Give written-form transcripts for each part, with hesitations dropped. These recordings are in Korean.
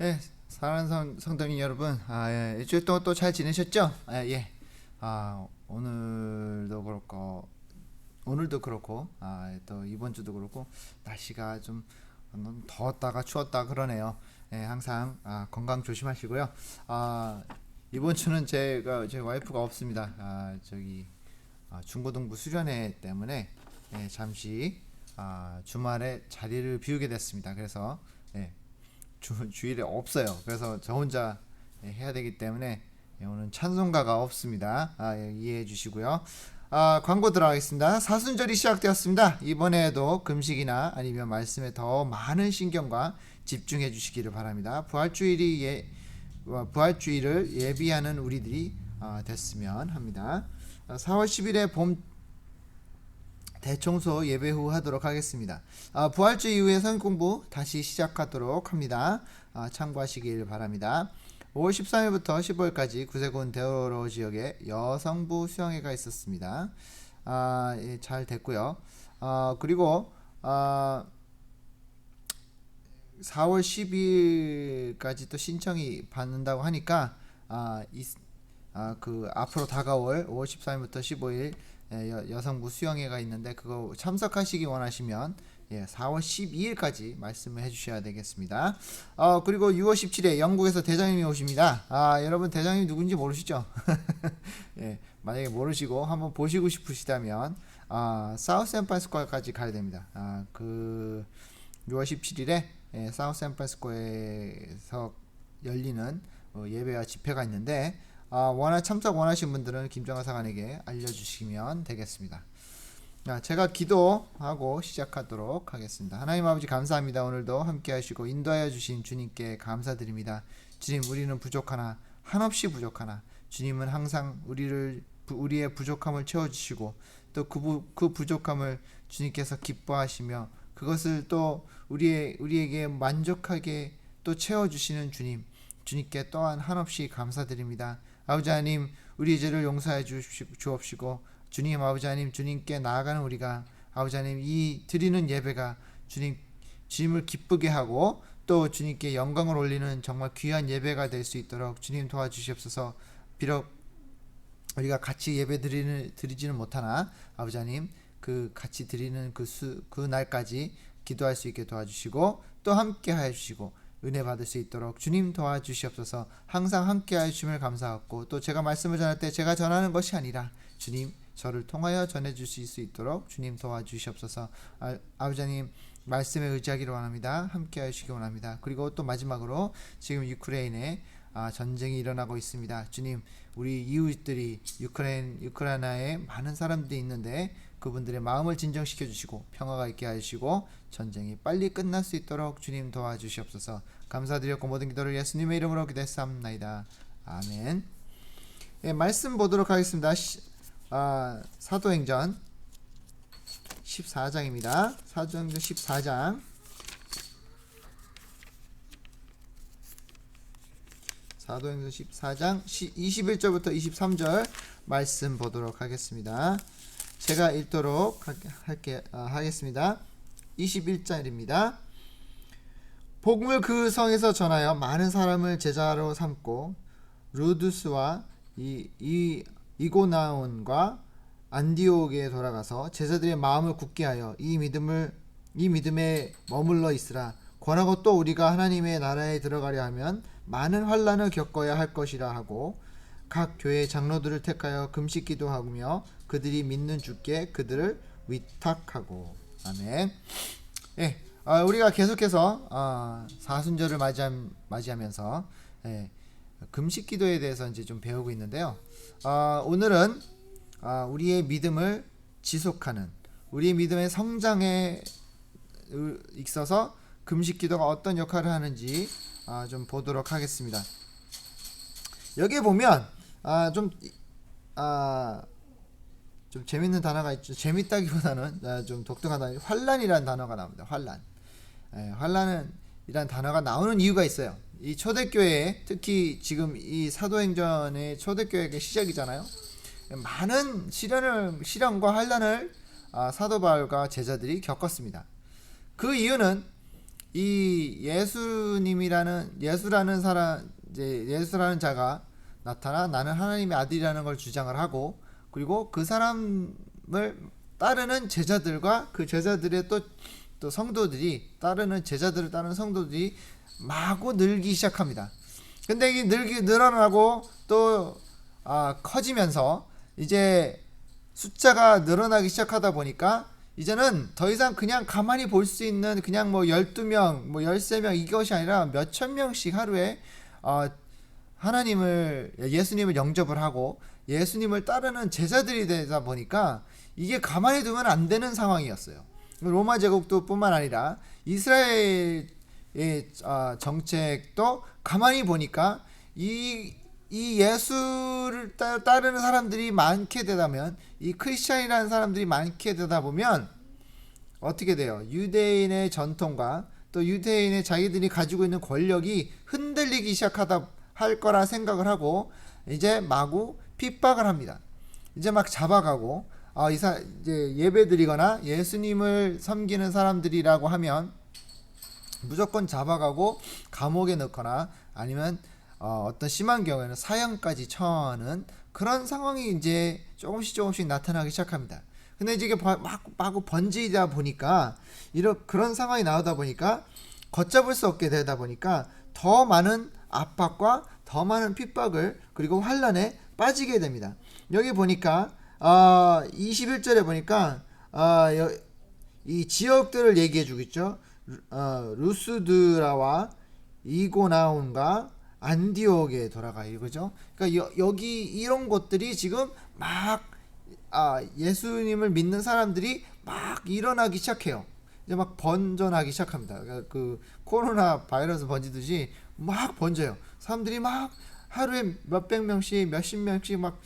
예, 사랑하는 성도님 여러분, 일주일 동안 또 잘 지내셨죠? 오늘도 그렇고, 또 이번 주도 그렇고, 날씨가 좀 더웠다가 추웠다 그러네요. 항상 건강 조심하시고요. 아, 이번 주는 제 와이프가 없습니다. 중고등부 수련회 때문에 잠시 주말에 자리를 비우게 됐습니다. 그래서 예, 주일에 없어요. 그래서 저 혼자 해야 되기 때문에 오늘 찬송가가 없습니다. 이해해 주시고요. 광고 들어가겠습니다. 사순절이 시작되었습니다. 이번에도 금식이나 아니면 말씀에 더 많은 신경과 집중해 주시기를 바랍니다. 부활주의를 예비하는 우리들이 됐으면 합니다. 4월 10일에 봄 대청소 예배 후 하도록 하겠습니다. 부활주 이후에 성경 공부 다시 시작하도록 합니다. 참고하시길 바랍니다. 5월 13일부터 15일까지 구세군 대로로 지역에 여성부 수영회가 있었습니다. 잘 됐고요. 그리고 4월 10일까지 또 신청이 받는다고 하니까 앞으로 다가올 5월 13일부터 15일 여성부 수영회가 있는데 그거 참석하시기 원하시면 4월 12일까지 말씀을 해주셔야 되겠습니다. 그리고 6월 17일에 영국에서 대장님이 오십니다. 여러분 대장님 누군지 모르시죠? 만약에 모르시고 한번 보시고 싶으시다면 사우스앰팔스코어까지 가야 됩니다. 6월 17일에 사우스앰팔스코어에서 열리는 예배와 집회가 있는데 참석 원하시는 분들은 김정하 사관에게 알려주시면 되겠습니다. 제가 기도하고 시작하도록 하겠습니다. 하나님 아버지 감사합니다. 오늘도 함께 하시고 인도하여 주신 주님께 감사드립니다. 주님, 우리는 부족하나 한없이 부족하나 주님은 항상 우리의 부족함을 채워주시고 또 그 부족함을 주님께서 기뻐하시며 그것을 또 우리에게 만족하게 또 채워주시는 주님께 또한 한없이 감사드립니다. 아버지 하나님, 우리 죄를 용서해 주옵시고 주님, 아버지 하나님, 주님께 나아가는 우리가 아버지 하나님 이 드리는 예배가 주님을 기쁘게 하고 또 주님께 영광을 올리는 정말 귀한 예배가 될 수 있도록 주님 도와주시옵소서. 비록 우리가 같이 예배 드리지는 못하나 아버지 하나님 그 같이 드리는 그 날까지 기도할 수 있게 도와주시고 또 함께 하여 주시고 은혜 받을 수 있도록 주님 도와주시옵소서. 항상 함께 하심을 감사하고 또 제가 말씀을 전할 때 제가 전하는 것이 아니라 주님 저를 통하여 전해 주실 수 있도록 주님 도와주시옵소서. 아버지 하나님 말씀에 의지하기를 원합니다. 함께 하시기 원합니다. 그리고 또 마지막으로 지금 유크레인에 전쟁이 일어나고 있습니다. 주님, 우리 이웃들이 우크라이나에 많은 사람들이 있는데 그분들의 마음을 진정시켜 주시고 평화가 있게 하시고 전쟁이 빨리 끝날 수 있도록 주님 도와주시옵소서. 감사드렸고 모든 기도를 예수님의 이름으로 기도했사옵나이다. 아멘. 말씀 보도록 하겠습니다. 사도행전 14장입니다. 사도행전 14장 사도행전 14장 21절부터 23절 말씀 보도록 하겠습니다. 제가 읽도록 하겠습니다. 21절입니다. 복음을 그 성에서 전하여 많은 사람을 제자로 삼고 루두스와 이고나온과 안디옥에 돌아가서 제자들의 마음을 굳게 하여 이 믿음에 머물러 있으라. 권하고 또 우리가 하나님의 나라에 들어가려 하면 많은 환난을 겪어야 할 것이라 하고 각 교회 장로들을 택하여 금식 기도하며 그들이 믿는 주께 그들을 위탁하고. 아멘. 우리가 계속해서 사순절을 맞이하면서 금식 기도에 대해서 이제 좀 배우고 있는데요. 오늘은 우리의 믿음을 지속하는 우리의 믿음의 성장에 있어서 금식 기도가 어떤 역할을 하는지 좀 보도록 하겠습니다. 여기에 보면 좀 재밌는 단어가 있죠. 재밌다기보다는 좀 독특하다. 환란이라는 단어가 나옵니다. 환란이라는 단어가 나오는 이유가 있어요. 이 초대교회, 특히 지금 이 사도행전의 초대교회가 시작이잖아요. 많은 시련과 환란을 사도 바울과 제자들이 겪었습니다. 그 이유는 이 예수라는 사람, 이제 예수라는 자가 나타나 나는 하나님의 아들이라는 걸 주장을 하고, 그리고 그 사람을 따르는 제자들과 그 제자들의 또 성도들이, 따르는 제자들을 따르는 성도들이 마구 늘기 시작합니다. 근데 이 늘어나고 또 커지면서 이제 숫자가 늘어나기 시작하다 보니까 이제는 더 이상 그냥 가만히 볼 수 있는 그냥 뭐 12명, 뭐 13명 이것이 아니라 몇천 명씩 하루에 예수님을 영접을 하고 예수님을 따르는 제자들이 되다 보니까 이게 가만히 두면 안 되는 상황이었어요. 로마 제국도 뿐만 아니라 이스라엘의 정책도 가만히 보니까 이 예수를 따르는 사람들이 많게 되다면, 이 크리스찬이라는 사람들이 많게 되다 보면 어떻게 돼요? 유대인의 전통과 또 유대인의 자기들이 가지고 있는 권력이 흔들리기 시작하다 할 거라 생각을 하고 이제 마구 핍박을 합니다. 이제 막 잡아가고 이제 예배드리거나 예수님을 섬기는 사람들이라고 하면 무조건 잡아가고 감옥에 넣거나 아니면 어떤 심한 경우에는 사형까지 처하는 그런 상황이 이제 조금씩 나타나기 시작합니다. 근데 이제 이게 마구 번지다 보니까 그런 상황이 나오다 보니까 걷잡을 수 없게 되다 보니까 더 많은 압박과 더 많은 핍박을 그리고 환란에 빠지게 됩니다. 여기 보니까 21절에 보니까 이 지역들을 얘기해 주겠죠. 루스드라와 이고나온과 안디옥에 돌아가 이거죠. 그러니까 여기 이런 곳들이 지금 막 예수님을 믿는 사람들이 막 일어나기 시작해요. 이제 막 번져나기 시작합니다. 그 코로나 바이러스 번지듯이 막 번져요. 사람들이 막 하루에 몇백 명씩 몇십 명씩 막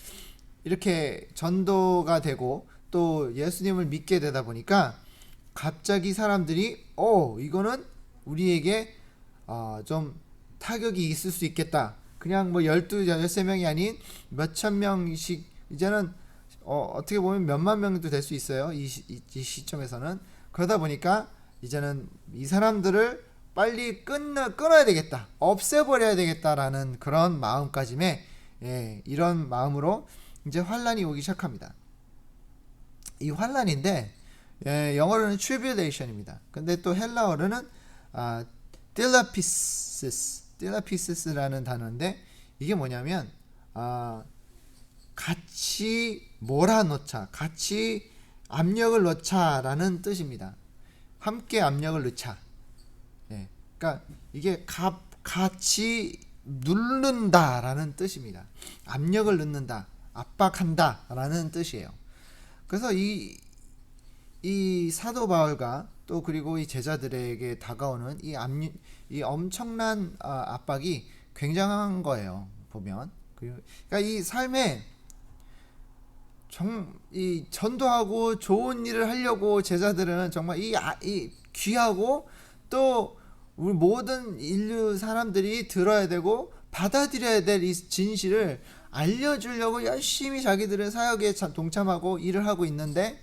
이렇게 전도가 되고 또 예수님을 믿게 되다 보니까 갑자기 사람들이 이거는 우리에게 좀 타격이 있을 수 있겠다. 그냥 뭐 12, 13명이 아닌 몇천 명씩 이제는 어떻게 보면 몇만 명도 될 수 있어요. 이 시점에서는. 그러다 보니까 이제는 이 사람들을 빨리 끊어야 되겠다. 없애버려야 되겠다라는 그런 마음가짐에 이런 마음으로 이제 환란이 오기 시작합니다. 이 환란인데 영어로는 tribulation입니다. 근데 또 헬라어로는 딜라피스라는 단어인데 이게 뭐냐면 같이 몰아넣자, 같이 압력을 넣자라는 뜻입니다. 함께 압력을 넣자. 그러니까 이게 같이 누른다라는 뜻입니다. 압력을 넣는다, 압박한다라는 뜻이에요. 그래서 이 사도 바울과 또 그리고 이 제자들에게 다가오는 이 엄청난 압박이 굉장한 거예요. 보면 그러니까 이 삶에 이 전도하고 좋은 일을 하려고 제자들은 정말 이 귀하고 또 우리 모든 인류 사람들이 들어야 되고 받아들여야 될 이 진실을 알려주려고 열심히 자기들은 사역에 동참하고 일을 하고 있는데,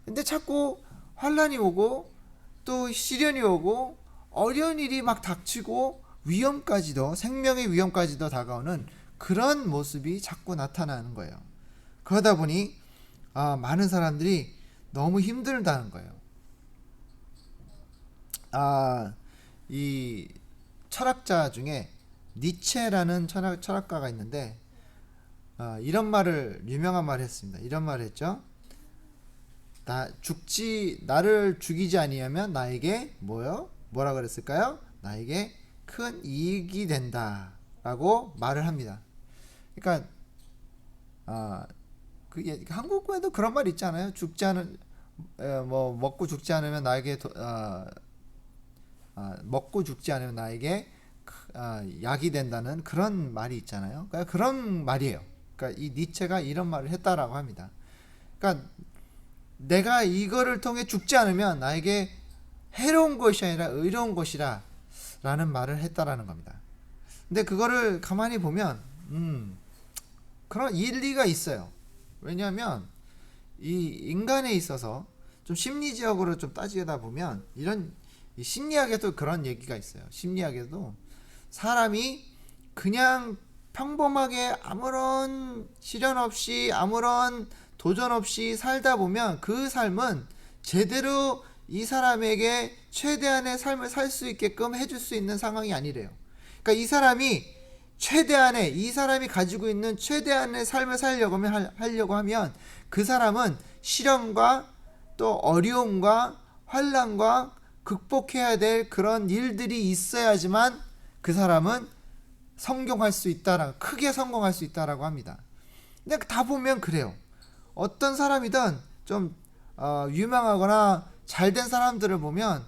근데 자꾸 환란이 오고 또 시련이 오고 어려운 일이 막 닥치고 위험까지도, 생명의 위험까지도 다가오는 그런 모습이 자꾸 나타나는 거예요. 그러다 보니 많은 사람들이 너무 힘들다는 거예요. 이 철학자 중에 니체라는 철학가가 있는데 이런 말을, 유명한 말을 했습니다. 이런 말을 했죠. 나를 죽이지 아니하면 나에게 뭐라 그랬을까요? 나에게 큰 이익이 된다 라고 말을 합니다. 그러니까 한국에도 그런 말 있잖아요. 먹고 죽지 않으면 나에게 먹고 죽지 않으면 나에게 약이 된다는 그런 말이 있잖아요. 그러니까 그런 말이에요. 그러니까 이 니체가 이런 말을 했다라고 합니다. 그러니까 내가 이거를 통해 죽지 않으면 나에게 해로운 것이 아니라 의로운 것이라 라는 말을 했다라는 겁니다. 근데 그거를 가만히 보면 그런 일리가 있어요. 왜냐하면 이 인간에 있어서 좀 심리적으로 좀 따지다 보면 이런 이 심리학에도 그런 얘기가 있어요. 심리학에도 사람이 그냥 평범하게 아무런 시련 없이 아무런 도전 없이 살다 보면 그 삶은 제대로 이 사람에게 최대한의 삶을 살 수 있게끔 해줄 수 있는 상황이 아니래요. 그러니까 이 사람이 최대한의, 이 사람이 가지고 있는 최대한의 삶을 하려고 하면 그 사람은 시련과 또 어려움과 환난과 극복해야 될 그런 일들이 있어야지만 그 사람은 크게 성공할 수 있다라고 합니다. 근데 다 보면 그래요. 어떤 사람이든 좀 유명하거나 잘된 사람들을 보면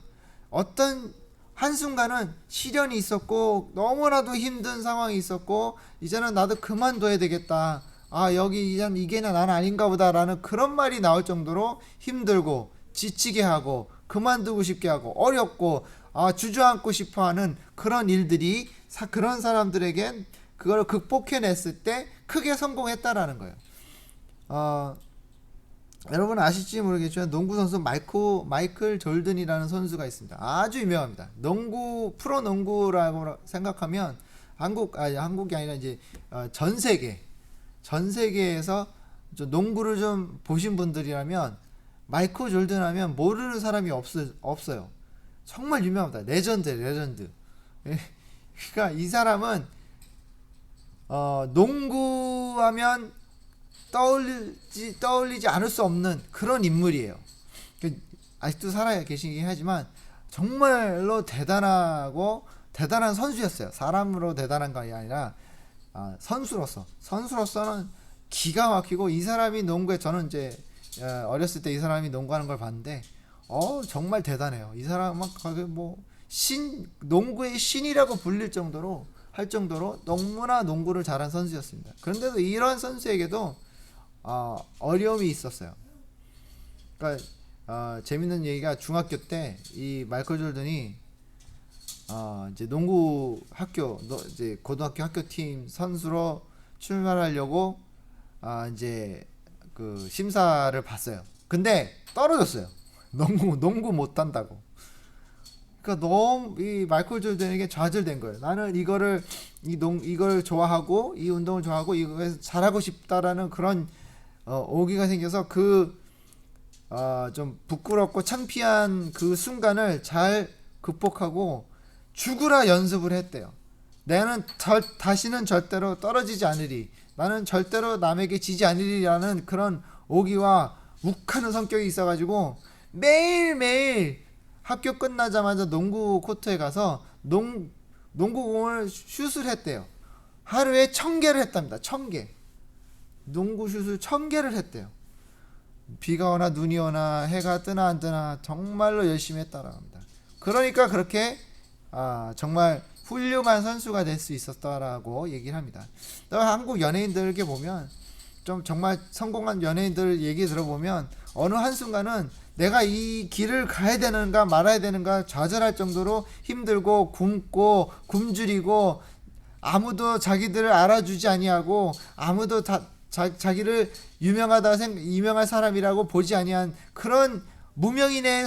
어떤 한순간은 시련이 있었고 너무나도 힘든 상황이 있었고 이제는 나도 그만둬야 되겠다. 여기 이제는 이게 나는 아닌가 보다라는 그런 말이 나올 정도로 힘들고 지치게 하고 그만두고 싶게 하고 어렵고 주저앉고 싶어하는 그런 일들이 그런 사람들에겐 그걸 극복해냈을 때 크게 성공했다라는 거예요. 여러분 아실지 모르겠지만 농구 선수 마이클 졸든이라는 선수가 있습니다. 아주 유명합니다. 프로 농구라고 생각하면 한국이 아니라 이제 전 세계에서 농구를 좀 보신 분들이라면 마이클 졸든 하면 모르는 사람이 없어요. 정말 유명합니다. 레전드. 그러니까 이 사람은 농구하면 떠올리지 않을 수 없는 그런 인물이에요. 아직도 살아 계시긴 하지만 정말로 대단한 선수였어요. 사람으로 대단한 게 아니라 선수로서는 기가 막히고 이 사람이 농구에 저는 이제 어렸을 때 이 사람이 농구하는 걸 봤는데 정말 대단해요. 이 사람은 뭐 농구의 신이라고 불릴 정도로 너무나 농구를 잘한 선수였습니다. 그런데도 이런 선수에게도 어려움이 있었어요. 그러니까 재밌는 얘기가 중학교 때 이 마이클 졸든이 이제 농구 이제 고등학교 학교팀 선수로 출마하려고 이제 그 심사를 봤어요. 근데 떨어졌어요. 농구 못한다고. 그러니까 너무 이 마이클 졸든에게 좌절된 거예요. 나는 이걸 좋아하고 이 운동을 좋아하고 이거에서 잘하고 싶다라는 그런 오기가 생겨서 좀 부끄럽고 창피한 그 순간을 잘 극복하고 죽으라 연습을 했대요. 나는 다시는 절대로 떨어지지 않으리. 나는 절대로 남에게 지지 않으리라는 그런 오기와 욱하는 성격이 있어가지고 매일매일 학교 끝나자마자 농구 코트에 가서 농구공을 슛을 했대요. 하루에 1000개를 했답니다. 1000개. 농구 슛을 1000개를 했대요. 비가 오나 눈이 오나 해가 뜨나 안 뜨나 정말로 열심히 했다라고 합니다. 그러니까 그렇게 정말 훌륭한 선수가 될 수 있었다라고 얘기를 합니다. 또 한국 연예인들에게 보면 좀 정말 성공한 연예인들 얘기 들어보면 어느 한순간은 내가 이 길을 가야 되는가 말아야 되는가 좌절할 정도로 힘들고 굶주리고 아무도 자기들을 알아주지 아니하고 아무도 자기를 유명한 사람이라고 보지 아니한 그런 무명인의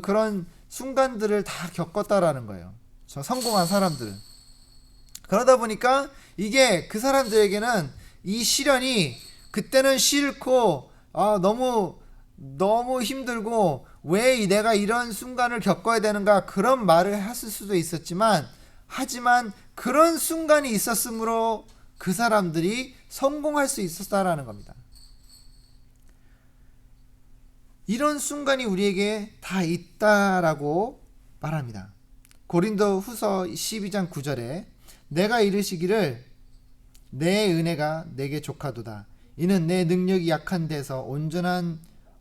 그런 순간들을 다 겪었다라는 거예요. 저 성공한 사람들은. 그러다 보니까 이게 그 사람들에게는 이 시련이 그때는 싫고 너무 힘들고 왜 내가 이런 순간을 겪어야 되는가 그런 말을 했을 수도 있었지만 하지만 그런 순간이 있었으므로 그 사람들이 성공할 수 있었다라는 겁니다. 이런 순간이 우리에게 다 있다라고 말합니다. 고린도 후서 12장 9절에 내가 이르시기를 내 은혜가 내게 족하도다. 이는 내 능력이 약한 데서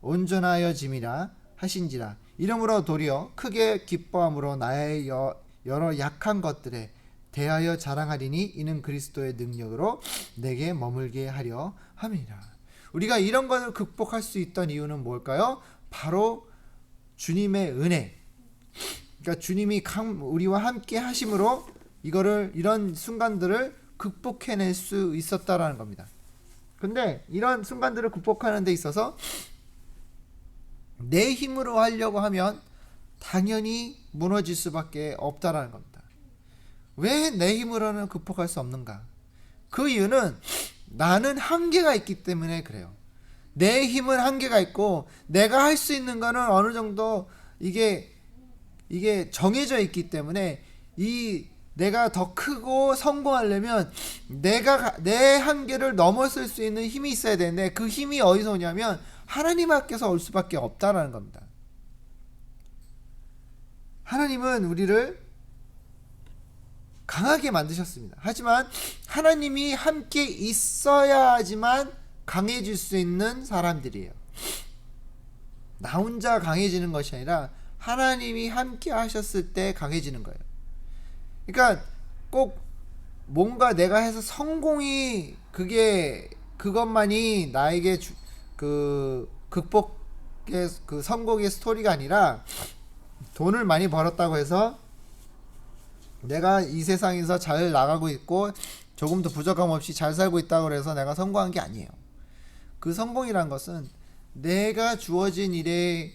온전하여짐이라 하신지라. 이러므로 도리어 크게 기뻐함으로 나의 여러 약한 것들에 대하여 자랑하리니 이는 그리스도의 능력으로 내게 머물게 하려 함이라. 우리가 이런 것을 극복할 수 있던 이유는 뭘까요? 바로 주님의 은혜. 그러니까 주님이 우리와 함께 하심으로 이런 순간들을 극복해낼 수 있었다라는 겁니다. 근데 이런 순간들을 극복하는 데 있어서 내 힘으로 하려고 하면 당연히 무너질 수밖에 없다라는 겁니다. 왜 내 힘으로는 극복할 수 없는가? 그 이유는 나는 한계가 있기 때문에 그래요. 내 힘은 한계가 있고 내가 할 수 있는 거는 어느 정도 이게 정해져 있기 때문에 내가 더 크고 성공하려면 내 한계를 넘어설 수 있는 힘이 있어야 되는데 그 힘이 어디서 오냐면 하나님 앞에서 올 수밖에 없다라는 겁니다. 하나님은 우리를 강하게 만드셨습니다. 하지만 하나님이 함께 있어야지만 강해질 수 있는 사람들이에요. 나 혼자 강해지는 것이 아니라 하나님이 함께 하셨을 때 강해지는 거예요. 그러니까 꼭 뭔가 내가 해서 성공이 그것만이 나에게 극복의 그 성공의 스토리가 아니라 돈을 많이 벌었다고 해서 내가 이 세상에서 잘 나가고 있고 조금도 부족함 없이 잘 살고 있다고 해서 내가 성공한 게 아니에요. 그 성공이란 것은 내가 주어진 일에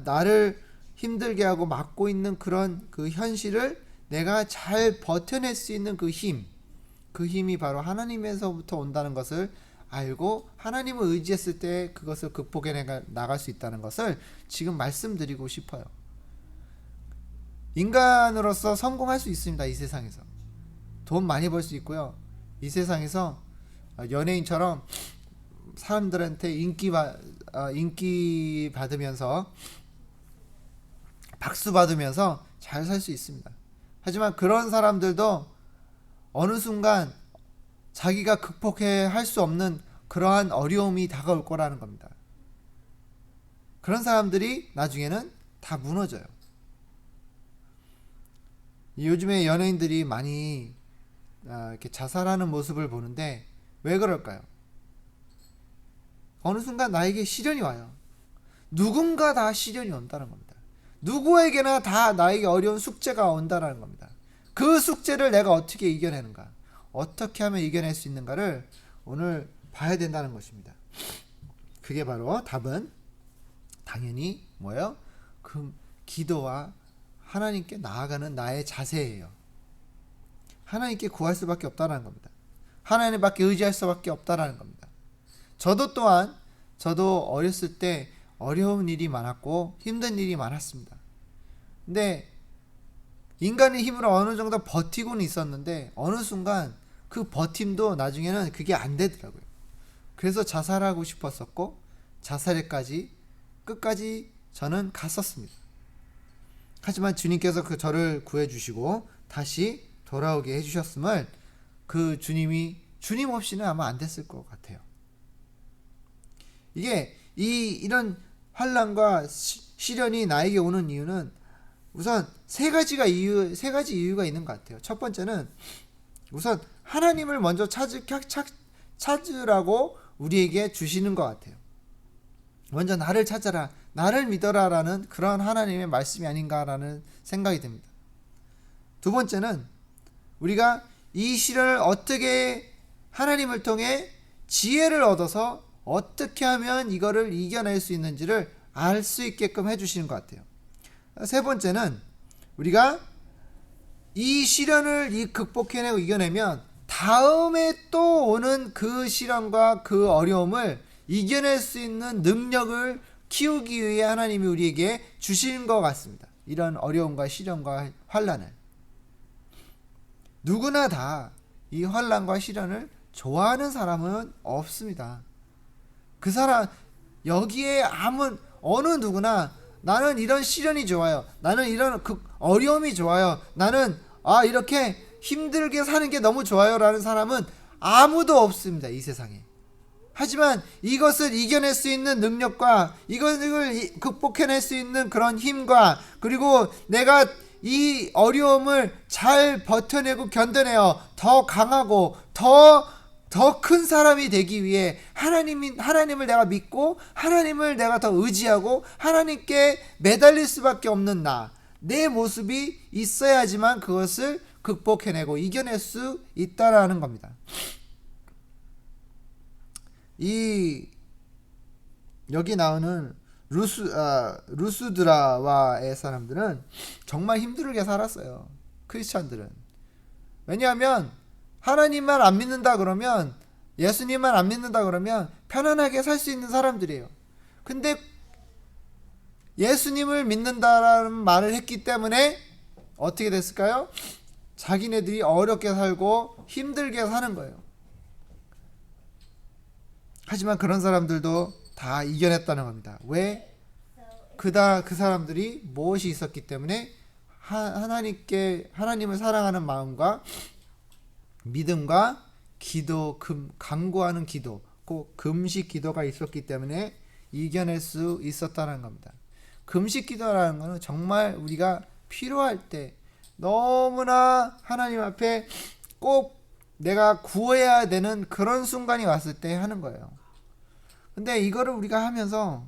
나를 힘들게 하고 막고 있는 그런 그 현실을 내가 잘 버텨낼 수 있는 그 힘이 바로 하나님에서부터 온다는 것을 알고 하나님을 의지했을 때 그것을 극복해 나갈 수 있다는 것을 지금 말씀드리고 싶어요. 인간으로서 성공할 수 있습니다. 이 세상에서 돈 많이 벌 수 있고요. 이 세상에서 연예인처럼 사람들한테 인기 받으면서 박수 받으면서 잘 살 수 있습니다. 하지만 그런 사람들도 어느 순간 자기가 극복해 할 수 없는 그러한 어려움이 다가올 거라는 겁니다. 그런 사람들이 나중에는 다 무너져요. 요즘에 연예인들이 많이 이렇게 자살하는 모습을 보는데 왜 그럴까요? 어느 순간 나에게 시련이 와요. 누군가 다 시련이 온다는 겁니다. 누구에게나 다 나에게 어려운 숙제가 온다는 겁니다. 그 숙제를 내가 어떻게 이겨내는가, 어떻게 하면 이겨낼 수 있는가를 오늘 봐야 된다는 것입니다. 그게 바로 답은 당연히 뭐예요? 그 기도와 하나님께 나아가는 나의 자세예요. 하나님께 구할 수밖에 없다는 겁니다. 하나님밖에 의지할 수밖에 없다는 겁니다. 저도 어렸을 때 어려운 일이 많았고 힘든 일이 많았습니다. 근데 인간의 힘으로 어느 정도 버티고는 있었는데 어느 순간 그 버팀도 나중에는 그게 안 되더라고요. 그래서 자살하고 싶었었고 자살에까지 끝까지 저는 갔었습니다. 하지만 주님께서 저를 구해주시고 다시 돌아오게 해주셨음을 그 주님 없이는 아마 안 됐을 것 같아요. 이게 이런 환난과 시련이 나에게 오는 이유는 우선 세 가지 이유가 있는 것 같아요. 첫 번째는 우선 하나님을 먼저 찾으라고 우리에게 주시는 것 같아요. 먼저 나를 찾아라, 나를 믿어라라는 그런 하나님의 말씀이 아닌가라는 생각이 듭니다. 두 번째는 우리가 이 시련을 어떻게 하나님을 통해 지혜를 얻어서 어떻게 하면 이거를 이겨낼 수 있는지를 알 수 있게끔 해주시는 것 같아요. 세 번째는 우리가 이 시련을 극복해내고 이겨내면 다음에 또 오는 그 시련과 그 어려움을 이겨낼 수 있는 능력을 키우기 위해 하나님이 우리에게 주시는 것 같습니다. 이런 어려움과 시련과 환난을 누구나 다 이 환난과 시련을 좋아하는 사람은 없습니다. 그 사람 여기에 어느 누구나 나는 이런 시련이 좋아요. 나는 이런 어려움이 좋아요. 나는 이렇게 힘들게 사는 게 너무 좋아요 라는 사람은 아무도 없습니다. 이 세상에. 하지만 이것을 이겨낼 수 있는 능력과 이것을 극복해낼 수 있는 그런 힘과 그리고 내가 이 어려움을 잘 버텨내고 견뎌내어 더 강하고 더 큰 사람이 되기 위해 하나님을 내가 믿고 하나님을 내가 더 의지하고 하나님께 매달릴 수밖에 없는 내 모습이 있어야지만 그것을 극복해내고 이겨낼 수 있다라는 겁니다. 여기 나오는 루스드라와의 사람들은 정말 힘들게 살았어요. 크리스찬들은. 왜냐하면 하나님만 안 믿는다 그러면, 예수님만 안 믿는다 그러면 편안하게 살 수 있는 사람들이에요. 근데 예수님을 믿는다라는 말을 했기 때문에 어떻게 됐을까요? 자기네들이 어렵게 살고 힘들게 사는 거예요. 하지만 그런 사람들도 다 이겨냈다는 겁니다. 왜? 그 사람들이 무엇이 있었기 때문에 하나님을 사랑하는 마음과 믿음과 기도, 간구하는 기도, 꼭 금식 기도가 있었기 때문에 이겨낼 수 있었다는 겁니다. 금식 기도라는 것은 정말 우리가 필요할 때 너무나 하나님 앞에 꼭 내가 구해야 되는 그런 순간이 왔을 때 하는 거예요. 근데 이거를 우리가 하면서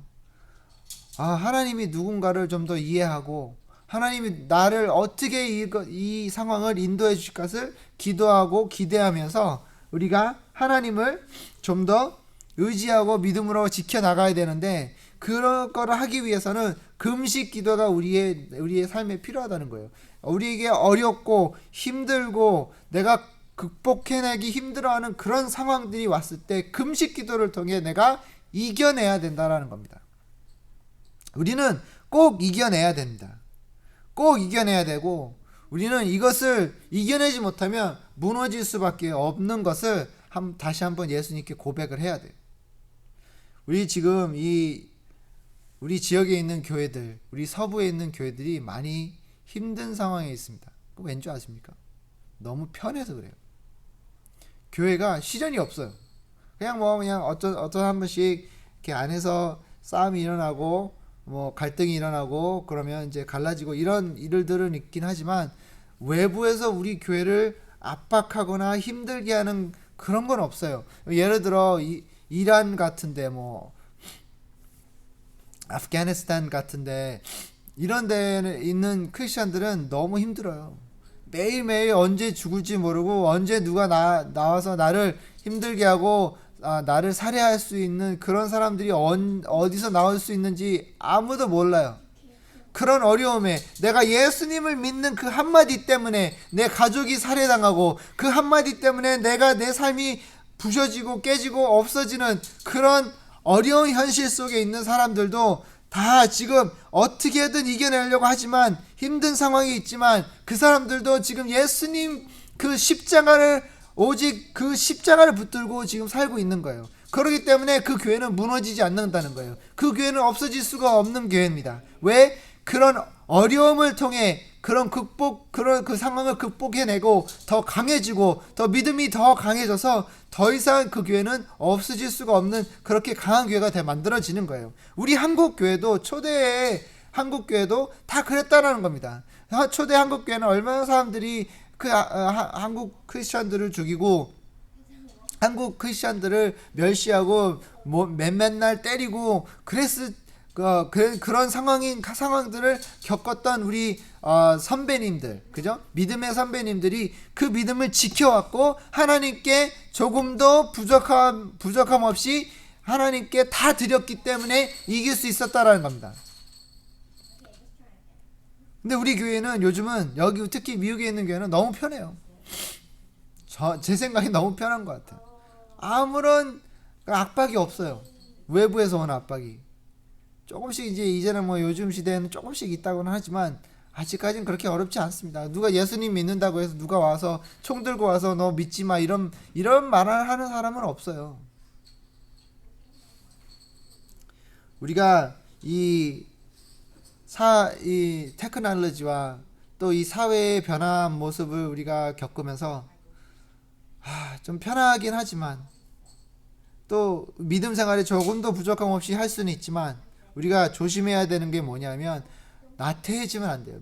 하나님이 누군가를 좀 더 이해하고 하나님이 나를 어떻게 이 상황을 인도해 주실 것을 기도하고 기대하면서 우리가 하나님을 좀 더 의지하고 믿음으로 지켜나가야 되는데, 그런 거를 하기 위해서는 금식 기도가 우리의 삶에 필요하다는 거예요. 우리에게 어렵고 힘들고 내가 극복해내기 힘들어하는 그런 상황들이 왔을 때 금식 기도를 통해 내가 이겨내야 된다는 겁니다. 우리는 꼭 이겨내야 됩니다. 꼭 이겨내야 되고, 우리는 이것을 이겨내지 못하면 무너질 수밖에 없는 것을 다시 한번 예수님께 고백을 해야 돼요. 우리 지금 우리 지역에 있는 교회들, 우리 서부에 있는 교회들이 많이 힘든 상황에 있습니다. 왠지 아십니까? 너무 편해서 그래요. 교회가 시전이 없어요. 그냥 어떤 한 번씩 이렇게 안에서 싸움이 일어나고 갈등이 일어나고 그러면 이제 갈라지고 이런 일들은 있긴 하지만, 외부에서 우리 교회를 압박하거나 힘들게 하는 그런 건 없어요. 예를 들어 이란 같은데 아프가니스탄 같은데 이런 데에 있는 크리스천들은 너무 힘들어요. 매일매일 언제 죽을지 모르고 언제 누가 나와서 나를 힘들게 하고 나를 살해할 수 있는 그런 사람들이 어디서 나올 수 있는지 아무도 몰라요. 그런 어려움에 내가 예수님을 믿는 그 한마디 때문에 내 가족이 살해당하고, 그 한마디 때문에 내 삶이 부셔지고 깨지고 없어지는 그런 어려운 현실 속에 있는 사람들도 다 지금 어떻게든 이겨내려고 하지만 힘든 상황이 있지만, 그 사람들도 지금 예수님 오직 그 십자가를 붙들고 지금 살고 있는 거예요. 그렇기 때문에 그 교회는 무너지지 않는다는 거예요. 그 교회는 없어질 수가 없는 교회입니다. 왜? 그런 어려움을 통해 그런 그 상황을 극복해내고 더 강해지고 더 믿음이 더 강해져서 더 이상 그 교회는 없어질 수가 없는 그렇게 강한 교회가 만들어지는 거예요. 우리 한국 교회도, 초대의 한국 교회도 다 그랬다라는 겁니다. 초대 한국 교회는 얼마나 사람들이 한국 크리스천들을 죽이고 한국 크리스천들을 멸시하고 맨날 때리고 그런 상황들을 겪었던 우리 선배님들, 그죠? 믿음의 선배님들이 그 믿음을 지켜왔고 하나님께 조금도 부족함 없이 하나님께 다 드렸기 때문에 이길 수 있었다라는 겁니다. 근데 우리 교회는 요즘은 여기 특히 미국에 있는 교회는 너무 편해요. 제 생각이 너무 편한 것 같아요. 아무런 압박이 없어요. 외부에서 온 압박이. 조금씩 이제는 요즘 시대에는 조금씩 있다고는 하지만 아직까지는 그렇게 어렵지 않습니다. 누가 예수님 믿는다고 해서 누가 와서 총 들고 와서 너 믿지 마 이런 말을 하는 사람은 없어요. 우리가 이 테크놀로지와 또 이 사회의 변화한 모습을 우리가 겪으면서 좀 편하긴 하지만, 또 믿음 생활에 조금도 부족함 없이 할 수는 있지만 우리가 조심해야 되는 게 뭐냐면 나태해지면 안 돼요.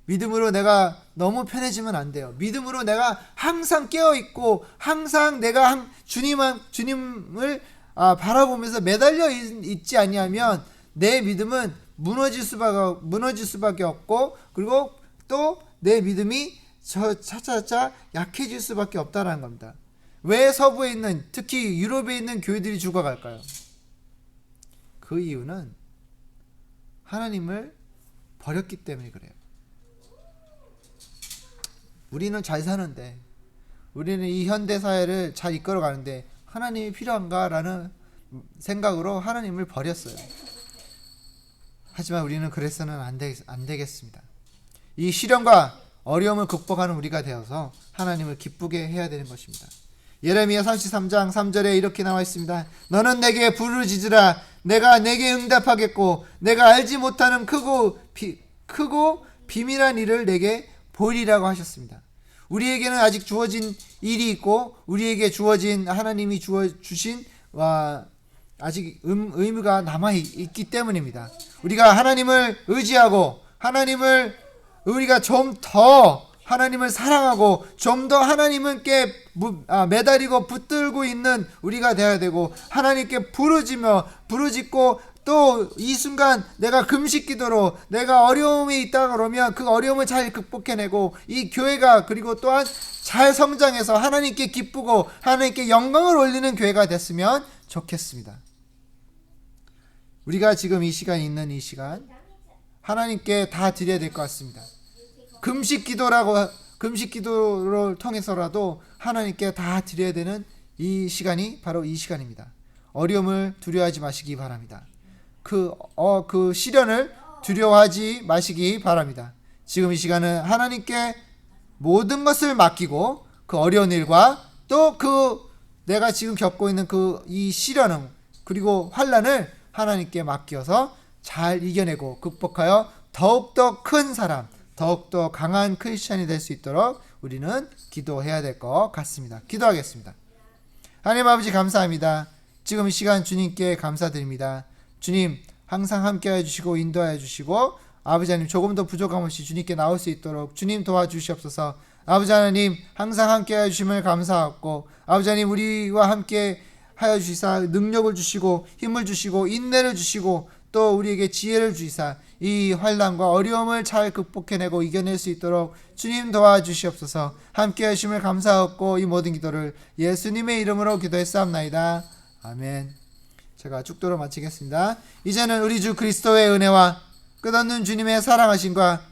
믿음으로 내가 너무 편해지면 안 돼요. 믿음으로 내가 항상 깨어있고 항상 내가 주님을 바라보면서 매달려 있지 아니하면 내 믿음은 무너질 수밖에 없고, 그리고 또 내 믿음이 차차차 약해질 수밖에 없다는 겁니다. 왜 서부에 있는, 특히 유럽에 있는 교회들이 죽어갈까요? 그 이유는 하나님을 버렸기 때문에 그래요. 우리는 잘 사는데, 우리는 이 현대 사회를 잘 이끌어 가는데 하나님이 필요한가라는 생각으로 하나님을 버렸어요. 하지만 우리는 그래서는 안 되겠습니다. 이 시련과 어려움을 극복하는 우리가 되어서 하나님을 기쁘게 해야 되는 것입니다. 예레미야 33장 3절에 이렇게 나와 있습니다. 너는 내게 부르짖으라. 내가 내게 응답하겠고 내가 알지 못하는 크고 비밀한 일을 내게 보이리라고 하셨습니다. 우리에게는 아직 주어진 일이 있고 우리에게 주어진 하나님이 주신 아직 의무가 남아있기 때문입니다. 우리가 하나님을 의지하고 우리가 좀 더 하나님을 사랑하고 좀 더 하나님께 매달리고 붙들고 있는 우리가 되어야 되고, 하나님께 부르짖고 또 이 순간 내가 금식 기도로 내가 어려움이 있다 그러면 그 어려움을 잘 극복해내고 이 교회가 그리고 또한 잘 성장해서 하나님께 기쁘고 하나님께 영광을 올리는 교회가 됐으면 좋겠습니다. 우리가 지금 이 시간 있는 이 시간 하나님께 다 드려야 될 것 같습니다. 금식 기도를 통해서라도 하나님께 다 드려야 되는 이 시간이 바로 이 시간입니다. 어려움을 두려워하지 마시기 바랍니다. 그 시련을 두려워하지 마시기 바랍니다. 지금 이 시간은 하나님께 모든 것을 맡기고 그 어려운 일과 또 내가 지금 겪고 있는 이 시련은 그리고 환난을 하나님께 맡겨서 잘 이겨내고 극복하여 더욱더 큰 사람, 더욱더 강한 크리스찬이 될 수 있도록 우리는 기도해야 될 것 같습니다. 기도하겠습니다. 하나님 아버지 감사합니다. 지금 이 시간 주님께 감사드립니다. 주님 항상 함께해 주시고 인도하여 주시고 아버지 하나님 조금 더 부족함 없이 주님께 나올 수 있도록 주님 도와주시옵소서. 아버지 하나님 항상 함께해 주심을 감사하고 아버지 하나님 우리와 함께 하여 주시사 능력을 주시고 힘을 주시고 인내를 주시고 또 우리에게 지혜를 주시사 이 환난과 어려움을 잘 극복해내고 이겨낼 수 있도록 주님 도와주시옵소서. 함께 하심을 감사하고 이 모든 기도를 예수님의 이름으로 기도했사옵나이다. 아멘. 제가 축도로 마치겠습니다. 이제는 우리 주 그리스도의 은혜와 끝없는 주님의 사랑하심과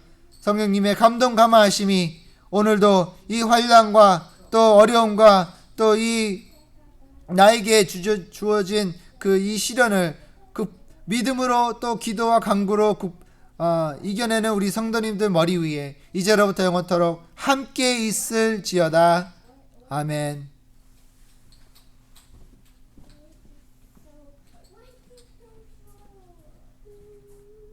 성령님의 감동 감화하심이 오늘도 이 환난과 또 어려움과 또 이 나에게 주어진 이 시련을 믿음으로 또 기도와 간구로 이겨내는 우리 성도님들 머리 위에 이제로부터 영원토록 함께 있을지어다. 아멘.